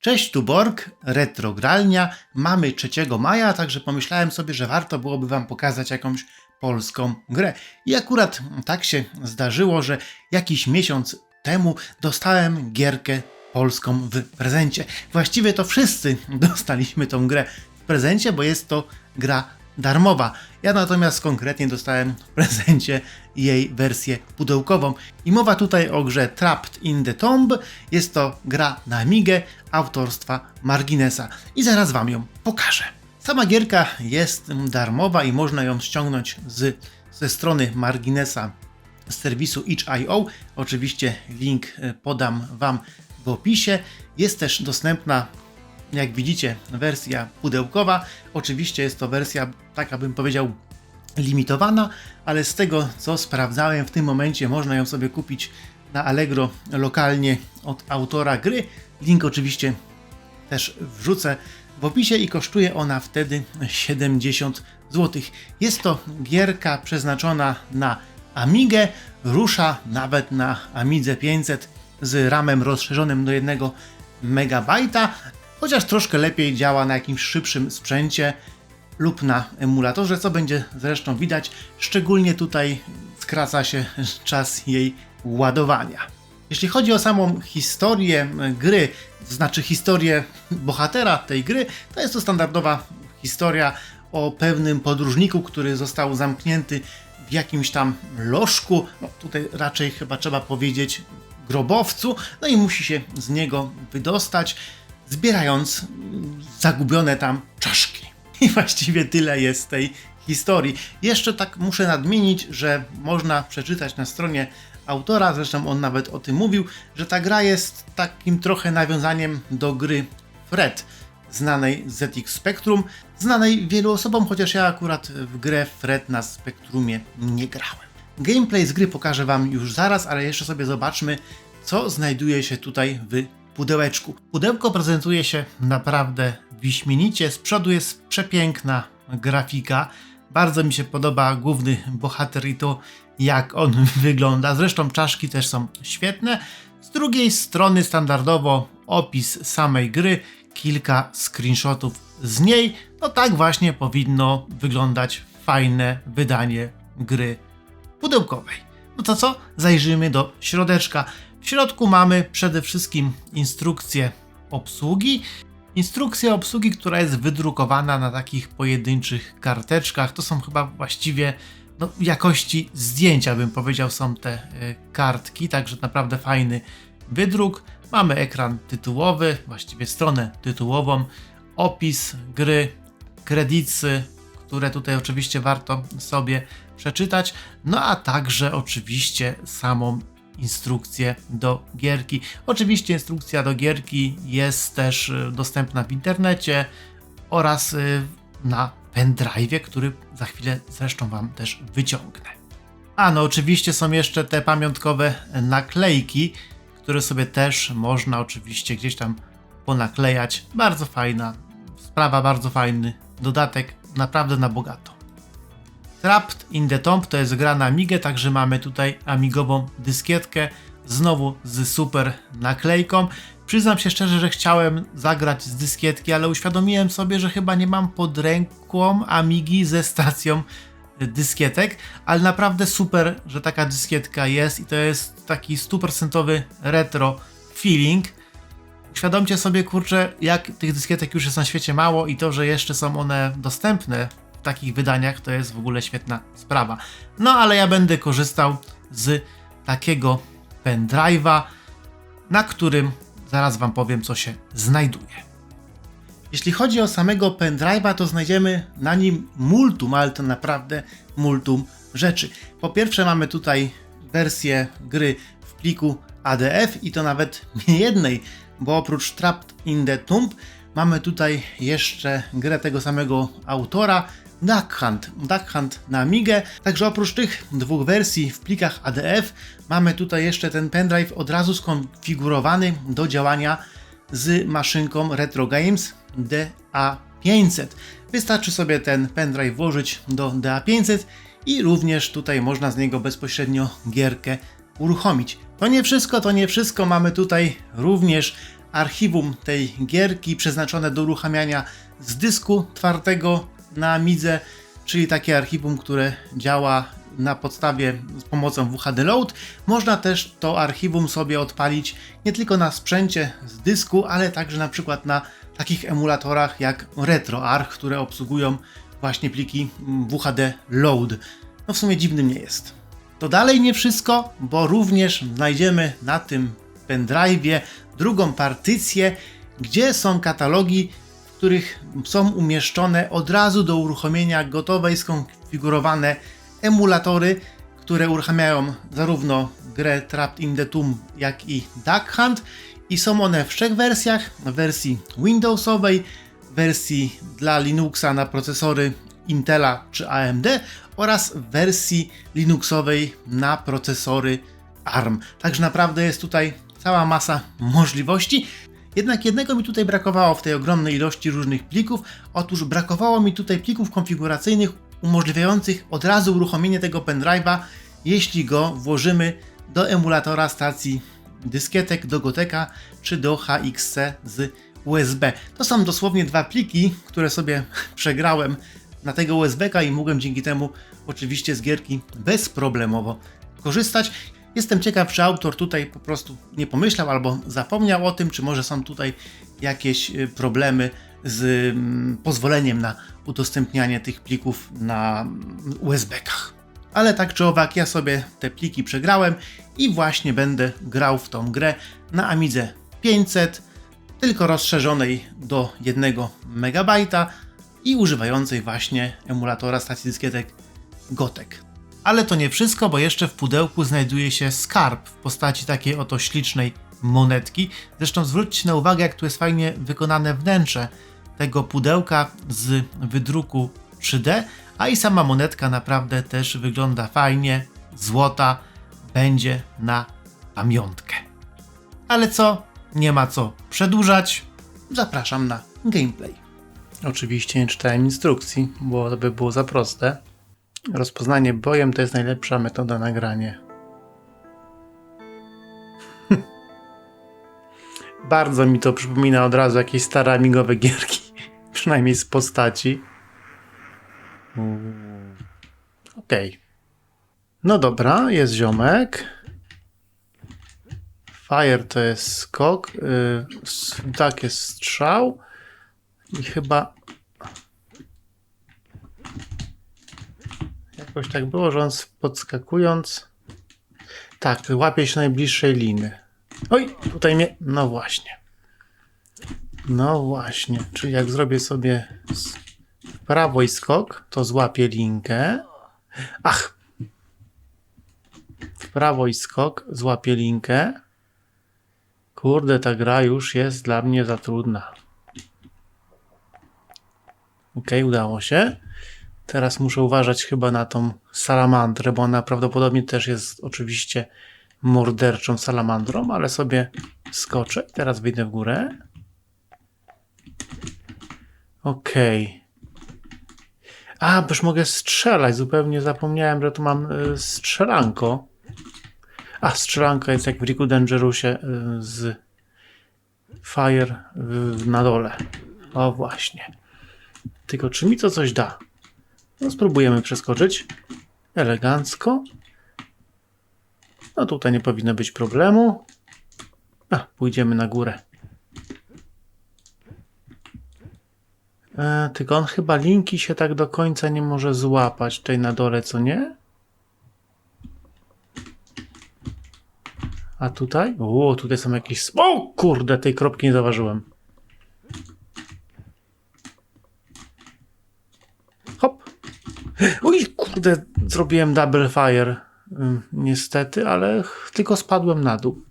Cześć, tu Borg, Retrogralnia. Mamy 3 maja, także pomyślałem sobie, że warto byłoby Wam pokazać jakąś polską grę. I akurat tak się zdarzyło, że jakiś miesiąc temu dostałem gierkę polską w prezencie. Właściwie to wszyscy dostaliśmy tą grę w prezencie, bo jest to gra darmowa. Ja natomiast konkretnie dostałem w prezencie jej wersję pudełkową. I mowa tutaj o grze Trapped in the Tomb. Jest to gra na Amigę autorstwa Marginesa. I zaraz Wam ją pokażę. Sama gierka jest darmowa i można ją ściągnąć ze strony Marginesa z serwisu itch.io. Oczywiście link podam Wam w opisie. Jest też dostępna, jak widzicie, wersja pudełkowa. Oczywiście jest to wersja, tak abym powiedział, limitowana, ale z tego co sprawdzałem, w tym momencie można ją sobie kupić na Allegro lokalnie od autora gry. Link oczywiście też wrzucę w opisie i kosztuje ona wtedy 70 zł. Jest to gierka przeznaczona na Amigę, rusza nawet na Amidze 500 z RAM-em rozszerzonym do 1 MB, chociaż troszkę lepiej działa na jakimś szybszym sprzęcie lub na emulatorze, co będzie zresztą widać. Szczególnie tutaj skraca się czas jej ładowania. Jeśli chodzi o samą historię gry, to znaczy historię bohatera tej gry, to jest to standardowa historia o pewnym podróżniku, który został zamknięty w jakimś tam lożku, no tutaj raczej chyba trzeba powiedzieć grobowcu, no i musi się z niego wydostać, zbierając zagubione tam czaszki. I właściwie tyle jest tej historii. Jeszcze tak muszę nadmienić, że można przeczytać na stronie autora, zresztą on nawet o tym mówił, że ta gra jest takim trochę nawiązaniem do gry Fred, znanej z ZX Spectrum, znanej wielu osobom, chociaż ja akurat w grę Fred na Spectrumie nie grałem. Gameplay z gry pokażę Wam już zaraz, ale jeszcze sobie zobaczmy, co znajduje się tutaj w pudełeczku. Pudełko prezentuje się naprawdę wyśmienicie. Z przodu jest przepiękna grafika. Bardzo mi się podoba główny bohater i to, jak on wygląda. Zresztą czaszki też są świetne. Z drugiej strony standardowo opis samej gry, kilka screenshotów z niej. No tak właśnie powinno wyglądać fajne wydanie gry pudełkowej. No to co? Zajrzyjmy do środeczka. W środku mamy przede wszystkim instrukcję obsługi. Instrukcja obsługi, która jest wydrukowana na takich pojedynczych karteczkach. To są chyba właściwie jakości zdjęcia, bym powiedział, są te kartki, także naprawdę fajny wydruk. Mamy ekran tytułowy, właściwie stronę tytułową, opis gry, kredyty, które tutaj oczywiście warto sobie przeczytać, no a także oczywiście samą instrukcję do gierki. Oczywiście instrukcja do gierki jest też dostępna w internecie oraz na pendrive'ie, który za chwilę zresztą Wam też wyciągnę. A no oczywiście są jeszcze te pamiątkowe naklejki, które sobie też można oczywiście gdzieś tam ponaklejać. Bardzo fajna sprawa, bardzo fajny dodatek, naprawdę na bogato. Trapped in the Tomb to jest gra na Amigę, także mamy tutaj amigową dyskietkę, znowu z super naklejką. Przyznam się szczerze, że chciałem zagrać z dyskietki, ale uświadomiłem sobie, że chyba nie mam pod ręką Amigi ze stacją dyskietek, ale naprawdę super, że taka dyskietka jest i to jest taki 100% retro feeling. Uświadomcie sobie, kurczę, jak tych dyskietek już jest na świecie mało i to, że jeszcze są one dostępne w takich wydaniach, to jest w ogóle świetna sprawa. No ale ja będę korzystał z takiego pendrive'a, na którym zaraz Wam powiem, co się znajduje. Jeśli chodzi o samego pendrive'a, to znajdziemy na nim multum, ale to naprawdę multum rzeczy. Po pierwsze mamy tutaj wersję gry w pliku ADF i to nawet nie jednej, bo oprócz Trapped in the Tomb mamy tutaj jeszcze grę tego samego autora, Duck Hunt na Amigę. Także oprócz tych dwóch wersji w plikach ADF mamy tutaj jeszcze ten pendrive od razu skonfigurowany do działania z maszynką Retro Games DA500. Wystarczy sobie ten pendrive włożyć do DA500 i również tutaj można z niego bezpośrednio gierkę uruchomić. To nie wszystko, mamy tutaj również archiwum tej gierki przeznaczone do uruchamiania z dysku twardego na Amidze, czyli takie archiwum, które działa na podstawie z pomocą WHD Load. Można też to archiwum sobie odpalić nie tylko na sprzęcie z dysku, ale także na przykład na takich emulatorach jak RetroArch, które obsługują właśnie pliki WHD Load. No w sumie dziwnym nie jest. To dalej nie wszystko, bo również znajdziemy na tym pendrive'ie drugą partycję, gdzie są katalogi, w których są umieszczone od razu do uruchomienia gotowe i skonfigurowane emulatory, które uruchamiają zarówno grę Trapped in the Tomb, jak i Duck Hunt, i są one w 3 wersjach: w wersji Windowsowej, wersji dla Linuxa na procesory Intela czy AMD oraz w wersji Linuxowej na procesory ARM. Także naprawdę jest tutaj cała masa możliwości. Jednak jednego mi tutaj brakowało w tej ogromnej ilości różnych plików. Otóż brakowało mi tutaj plików konfiguracyjnych umożliwiających od razu uruchomienie tego pendrive'a, jeśli go włożymy do emulatora stacji dyskietek, do Goteka czy do HXC z USB. To są dosłownie 2 pliki, które sobie przegrałem na tego USB-ka i mogłem dzięki temu oczywiście z gierki bezproblemowo korzystać. Jestem ciekaw, czy autor tutaj po prostu nie pomyślał albo zapomniał o tym, czy może są tutaj jakieś problemy z pozwoleniem na udostępnianie tych plików na USB-kach. Ale tak czy owak, ja sobie te pliki przegrałem i właśnie będę grał w tą grę na Amidze 500, tylko rozszerzonej do 1 MB i używającej właśnie emulatora stacji dyskietek Gotek. Ale to nie wszystko, bo jeszcze w pudełku znajduje się skarb w postaci takiej oto ślicznej monetki. Zresztą zwróćcie na uwagę, jak tu jest fajnie wykonane wnętrze tego pudełka z wydruku 3D, a i sama monetka naprawdę też wygląda fajnie, złota, będzie na pamiątkę. Ale co? Nie ma co przedłużać. Zapraszam na gameplay. Oczywiście nie czytałem instrukcji, bo to by było za proste. Rozpoznanie bojem to jest najlepsza metoda na granie. Bardzo mi to przypomina od razu jakieś stare amigowe gierki. Przynajmniej z postaci. Okej. No dobra, jest ziomek. Fire to jest skok. Tak jest strzał. I chyba... Jakoś tak było, że on podskakując... Tak, łapie się najbliższej liny. Oj, tutaj mnie... No właśnie. No właśnie. Czyli jak zrobię sobie w prawo i skok, to złapię linkę. Ach! W prawo i skok, złapię linkę. Kurde, ta gra już jest dla mnie za trudna. Okej, udało się. Teraz muszę uważać chyba na tą salamandrę, bo ona prawdopodobnie też jest oczywiście morderczą salamandrą, ale sobie skoczę. Teraz wyjdę w górę. Okej. A, bo już mogę strzelać. Zupełnie zapomniałem, że tu mam strzelanko. A, strzelanka jest jak w Riku Dangerousie z Fire na dole. O, właśnie. Tylko czy mi to coś da? No, spróbujemy przeskoczyć. Elegancko. No tutaj nie powinno być problemu. A, pójdziemy na górę. Tylko on chyba linki się tak do końca nie może złapać tutaj na dole, co nie? A tutaj? O, tutaj są jakieś... O, kurde, tej kropki nie zauważyłem. Hop. Oj, kurde, zrobiłem double fire. Niestety, ale tylko spadłem na dół.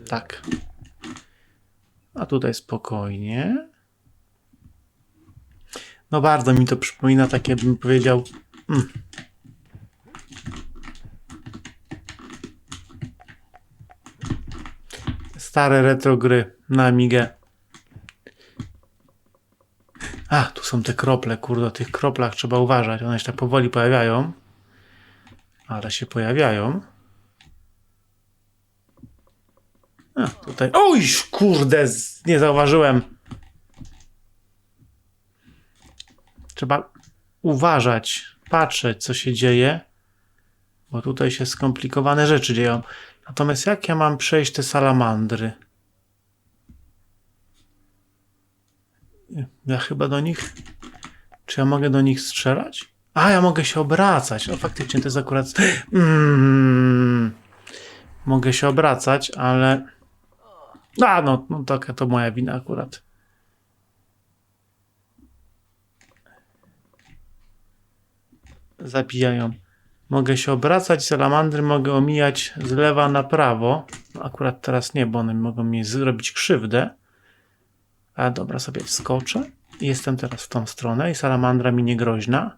Tak. A tutaj spokojnie. No bardzo mi to przypomina takie, bym powiedział... Stare retro gry na Amigę. A, tu są te krople, kurde, o tych kroplach trzeba uważać. One się tak powoli pojawiają. Ale się pojawiają. A, tutaj. Oj, kurde, nie zauważyłem. Trzeba uważać, patrzeć, co się dzieje, bo tutaj się skomplikowane rzeczy dzieją. Natomiast jak ja mam przejść te salamandry? Ja chyba do nich... Czy ja mogę do nich strzelać? A, ja mogę się obracać. O, faktycznie to jest akurat... Mogę się obracać, ale... A, no taka to moja wina akurat. Zabijają. Mogę się obracać, salamandry mogę omijać z lewa na prawo. No, akurat teraz nie, bo one mogą mi zrobić krzywdę. A dobra, sobie wskoczę. Jestem teraz w tą stronę i salamandra mi nie groźna.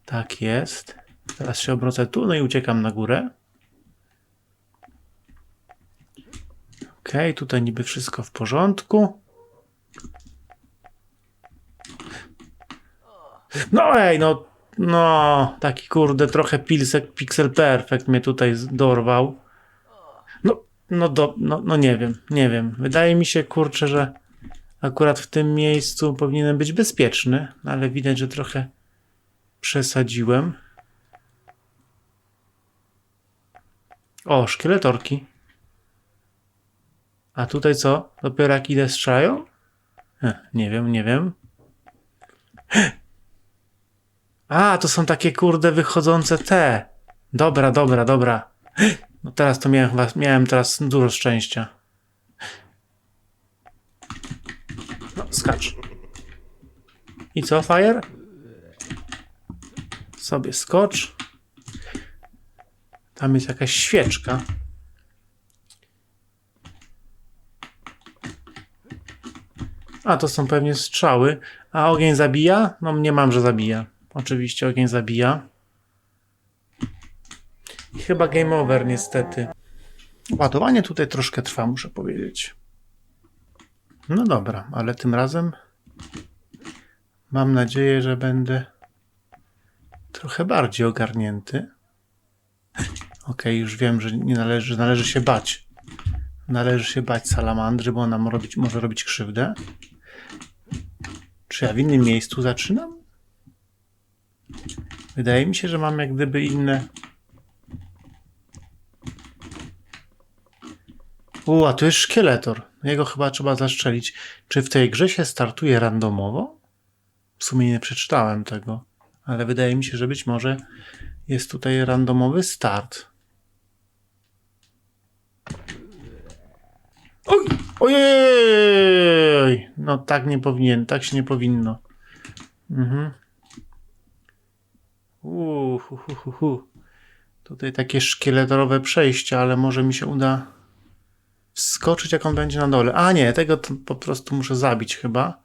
Tak jest. Teraz się obrócę tu, no i uciekam na górę. Okej, tutaj niby wszystko w porządku. No ej, no, taki kurde trochę pixel perfect mnie tutaj dorwał. No nie wiem. Wydaje mi się, kurczę, że akurat w tym miejscu powinienem być bezpieczny, ale widać, że trochę przesadziłem. O, szkieletorki. A tutaj co? Dopiero jak idę strzelają? Nie wiem. A, to są takie kurde wychodzące te. Dobra. No teraz to miałem teraz dużo szczęścia. No, skacz. I co, Fire? Sobie skocz. Tam jest jakaś świeczka. A, to są pewnie strzały. A ogień zabija? No nie mam, że zabija. Oczywiście ogień zabija. I chyba game over niestety. Ładowanie tutaj troszkę trwa, muszę powiedzieć. No dobra, ale tym razem mam nadzieję, że będę trochę bardziej ogarnięty. Okej, już wiem, że należy się bać. Należy się bać salamandry, bo ona może robić krzywdę. Czy ja w innym miejscu zaczynam? Wydaje mi się, że mam jak gdyby inne... A tu jest szkieletor. Jego chyba trzeba zastrzelić. Czy w tej grze się startuje randomowo? W sumie nie przeczytałem tego, ale wydaje mi się, że być może jest tutaj randomowy start. Ojej! No tak nie powinien, tak się nie powinno. Tutaj takie szkieletorowe przejście, ale może mi się uda wskoczyć, jak on będzie na dole. A nie, tego to po prostu muszę zabić chyba.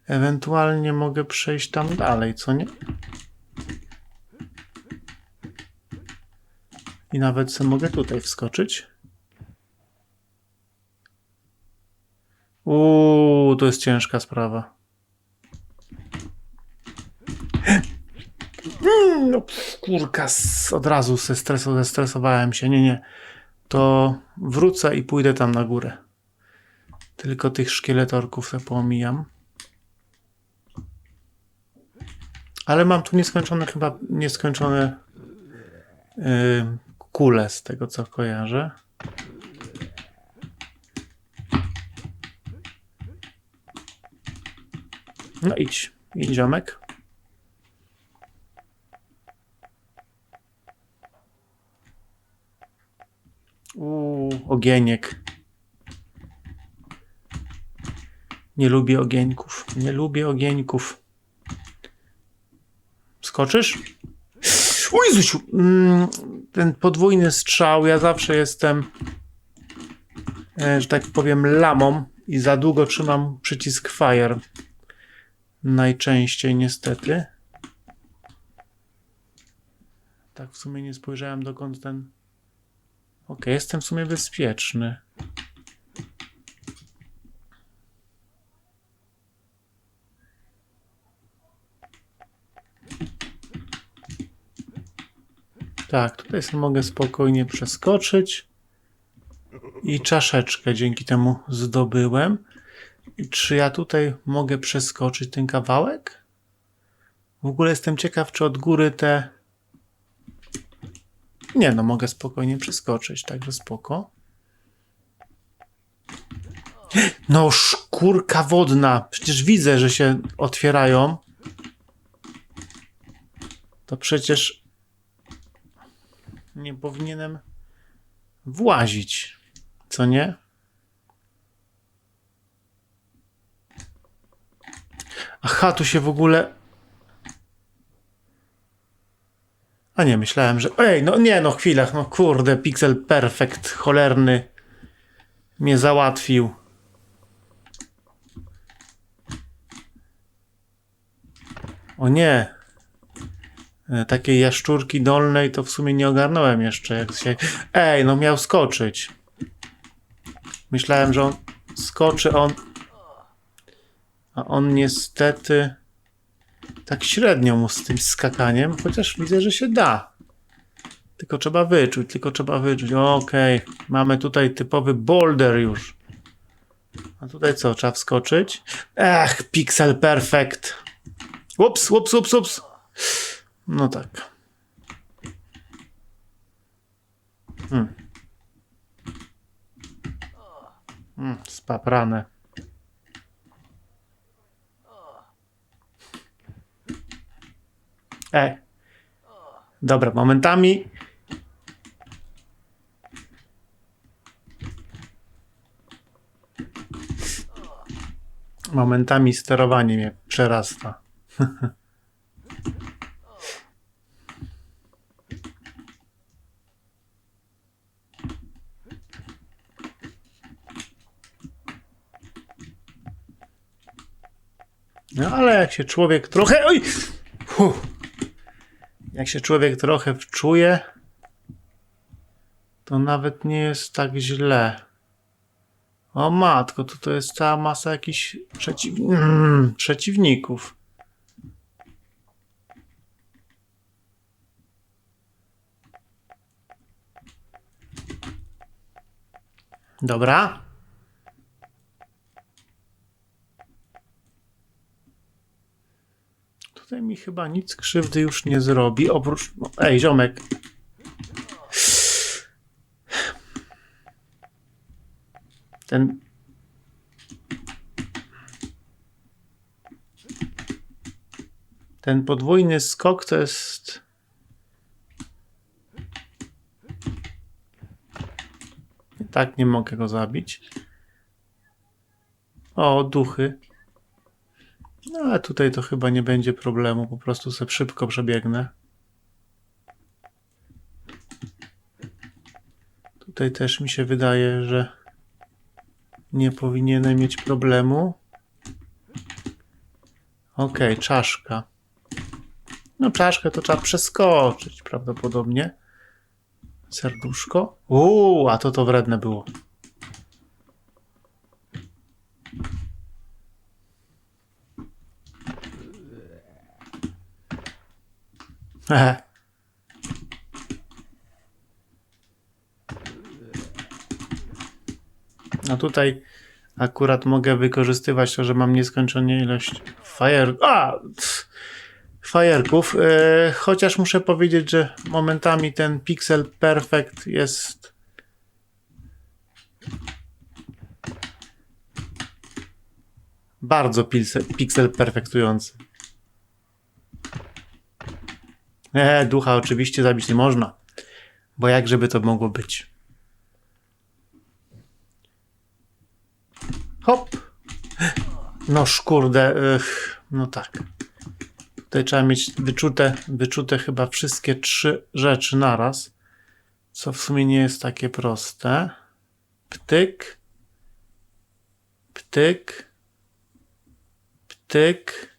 Ewentualnie mogę przejść tam dalej, co nie? I nawet sobie mogę tutaj wskoczyć. To jest ciężka sprawa. No kurka, od razu zestresowałem się. Nie. To wrócę i pójdę tam na górę. Tylko tych szkieletorków sobie poomijam. Ale mam tu nieskończone kule z tego, co kojarzę. No idź ziomek. Ogieniek. Nie lubię ogieńków. Skoczysz? Jezusiu! Ten podwójny strzał, ja zawsze jestem, że tak powiem, lamą i za długo trzymam przycisk fire. Najczęściej niestety. Tak w sumie nie spojrzałem, dokąd ten... Okej, jestem w sumie bezpieczny. Tak, tutaj sobie mogę spokojnie przeskoczyć. I czaszeczkę dzięki temu zdobyłem. I czy ja tutaj mogę przeskoczyć ten kawałek? W ogóle jestem ciekaw, czy od góry te... Nie, no mogę spokojnie przeskoczyć, także spoko. No, szkórka wodna. Przecież widzę, że się otwierają. To przecież nie powinienem włazić, co nie? Aha, tu się w ogóle... A nie, myślałem, że... Ej, no nie, no chwilę, no kurde, Pixel Perfect cholerny mnie załatwił. O nie. Takiej jaszczurki dolnej to w sumie nie ogarnąłem jeszcze, jak się... Ej, no miał skoczyć. Myślałem, że on skoczy, a on niestety tak średnio mu z tym skakaniem, chociaż widzę, że się da. Tylko trzeba wyczuć. Okej, mamy tutaj typowy boulder już. A tutaj co, trzeba wskoczyć? Ech, Pixel Perfect. Ups. No tak. Spaprane. Dobra, momentami sterowanie mnie przerasta. No ale jak się człowiek trochę... Oj! Jak się człowiek trochę wczuje, to nawet nie jest tak źle. O matko, to jest cała masa jakichś przeciwników. Dobra. Tutaj mi chyba nic krzywdy już nie zrobi, oprócz... Ej, ziomek. Ten podwójny skok to jest... Tak, nie mogę go zabić. O, duchy. No, ale tutaj to chyba nie będzie problemu. Po prostu sobie szybko przebiegnę. Tutaj też mi się wydaje, że nie powinienem mieć problemu. Okej, czaszka. No, czaszkę to trzeba przeskoczyć prawdopodobnie. Serduszko. A to wredne było. No tutaj akurat mogę wykorzystywać to, że mam nieskończoną ilość fajerków. Chociaż muszę powiedzieć, że momentami ten Pixel Perfect jest bardzo pixel perfektujący. Ducha oczywiście zabić nie można, bo jak żeby to mogło być? Hop! No szkurde, no tak. Tutaj trzeba mieć wyczute chyba wszystkie 3 rzeczy naraz, co w sumie nie jest takie proste. Ptyk. Ptyk. Ptyk.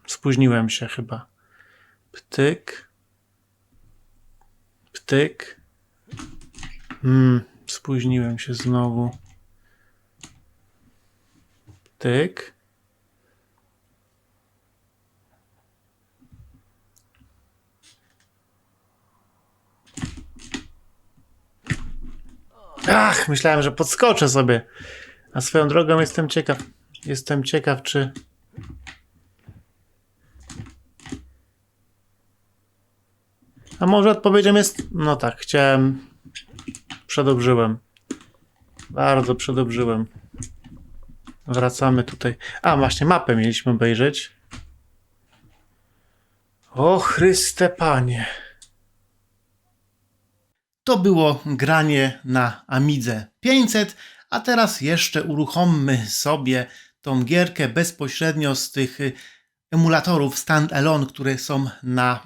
Spóźniłem się chyba. Ptyk. Ptyk. Spóźniłem się znowu. Ptyk. Ach, myślałem, że podskoczę sobie. A swoją drogą jestem ciekaw, czy... A może odpowiedzią jest... No tak, przedobrzyłem. Bardzo przedobrzyłem. Wracamy tutaj. A, właśnie mapę mieliśmy obejrzeć. O Chryste Panie. To było granie na Amidze 500, a teraz jeszcze uruchommy sobie tą gierkę bezpośrednio z tych emulatorów stand-alone, które są na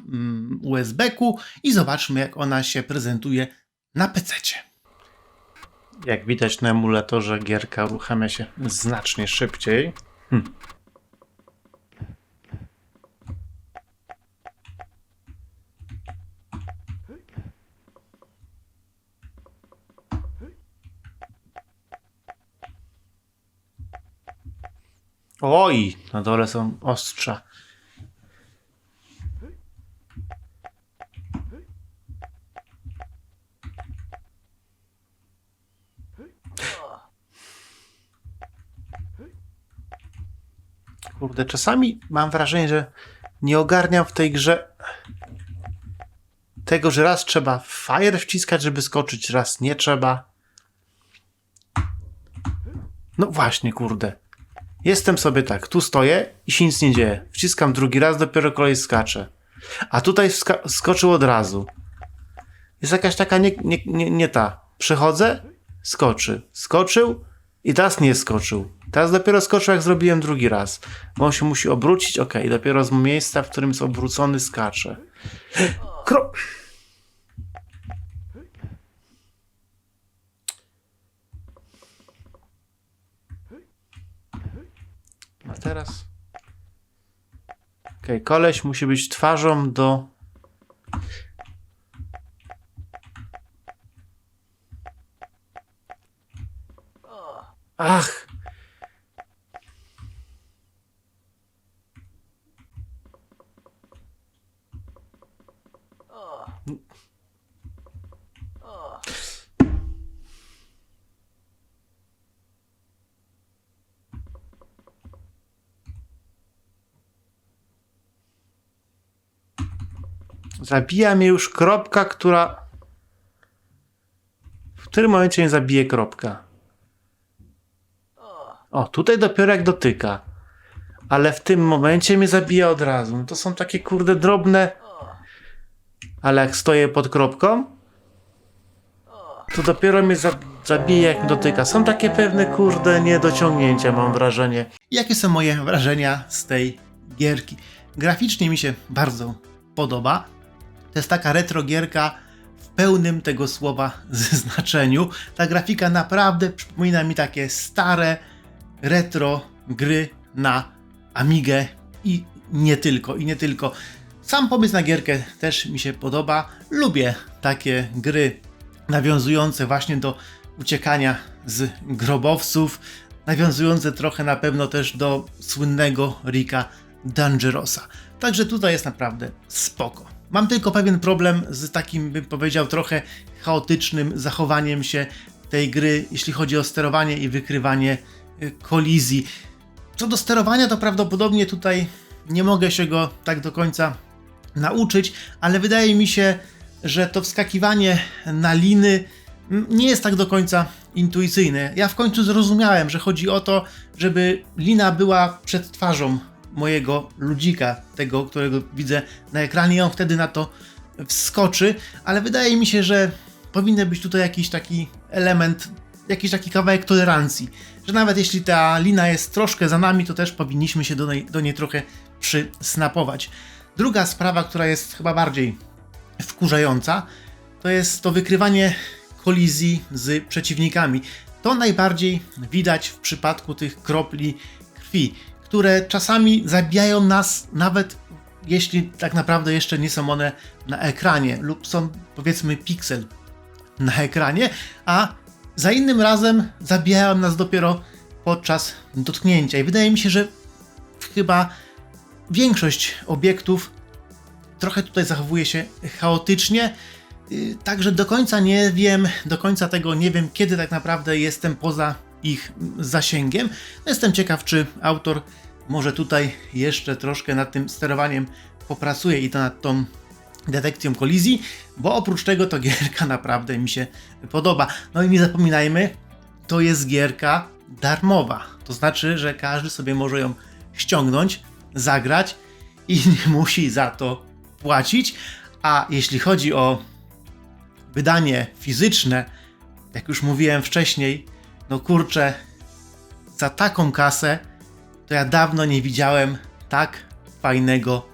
USB-ku i zobaczmy, jak ona się prezentuje na PC-cie. Jak widać na emulatorze, gierka uruchamia się znacznie szybciej. Oj, na dole są ostrza. Kurde, czasami mam wrażenie, że nie ogarniam w tej grze tego, że raz trzeba fire wciskać, żeby skoczyć, raz nie trzeba. No właśnie, kurde. Jestem sobie tak, tu stoję i się nic nie dzieje. Wciskam drugi raz, dopiero kolej skacze. A tutaj skoczył od razu. Jest jakaś taka nie ta. Przechodzę, skoczy. Skoczył i teraz nie skoczył. Teraz dopiero skoczył, jak zrobiłem drugi raz. Bo on się musi obrócić, okej, dopiero z miejsca, w którym jest obrócony, skacze. A teraz... Okej, koleś musi być twarzą do... Ach! Zabija mnie już kropka, która... W którym momencie mnie zabije kropka? O, tutaj dopiero jak dotyka. Ale w tym momencie mnie zabija od razu. No to są takie kurde drobne... Ale jak stoję pod kropką, to dopiero mnie zabije jak dotyka. Są takie pewne kurde niedociągnięcia, mam wrażenie. Jakie są moje wrażenia z tej gierki? Graficznie mi się bardzo podoba. To jest taka retro gierka w pełnym tego słowa znaczeniu. Ta grafika naprawdę przypomina mi takie stare retro gry na Amigę i nie tylko. Sam pomysł na gierkę też mi się podoba. Lubię takie gry nawiązujące właśnie do uciekania z grobowców, nawiązujące trochę na pewno też do słynnego Ricka Dangerousa. Także tutaj jest naprawdę spoko. Mam tylko pewien problem z takim, bym powiedział, trochę chaotycznym zachowaniem się tej gry, jeśli chodzi o sterowanie i wykrywanie kolizji. Co do sterowania, to prawdopodobnie tutaj nie mogę się go tak do końca nauczyć, ale wydaje mi się, że to wskakiwanie na liny nie jest tak do końca intuicyjne. Ja w końcu zrozumiałem, że chodzi o to, żeby lina była przed twarzą mojego ludzika, tego, którego widzę na ekranie, i on wtedy na to wskoczy, ale wydaje mi się, że powinien być tutaj jakiś taki element, jakiś taki kawałek tolerancji, że nawet jeśli ta lina jest troszkę za nami, to też powinniśmy się do niej trochę przysnapować. Druga sprawa, która jest chyba bardziej wkurzająca, to jest to wykrywanie kolizji z przeciwnikami. To najbardziej widać w przypadku tych kropli krwi, które czasami zabijają nas, nawet jeśli tak naprawdę jeszcze nie są one na ekranie lub są, powiedzmy, piksel na ekranie, a za innym razem zabijają nas dopiero podczas dotknięcia. I wydaje mi się, że chyba większość obiektów trochę tutaj zachowuje się chaotycznie. Także do końca nie wiem, kiedy tak naprawdę jestem poza ich zasięgiem. Jestem ciekaw, czy autor może tutaj jeszcze troszkę nad tym sterowaniem popracuje i to nad tą detekcją kolizji, bo oprócz tego to gierka naprawdę mi się podoba. No i nie zapominajmy, to jest gierka darmowa. To znaczy, że każdy sobie może ją ściągnąć, zagrać i nie musi za to płacić. A jeśli chodzi o wydanie fizyczne, jak już mówiłem wcześniej, no kurczę, za taką kasę to ja dawno nie widziałem tak fajnego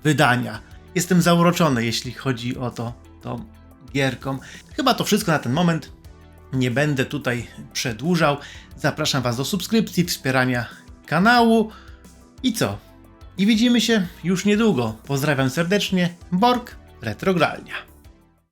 wydania. Jestem zauroczony, jeśli chodzi o tą gierką. Chyba to wszystko na ten moment. Nie będę tutaj przedłużał. Zapraszam Was do subskrypcji, wspierania kanału. I co? I widzimy się już niedługo. Pozdrawiam serdecznie. Borg Retrogralnia.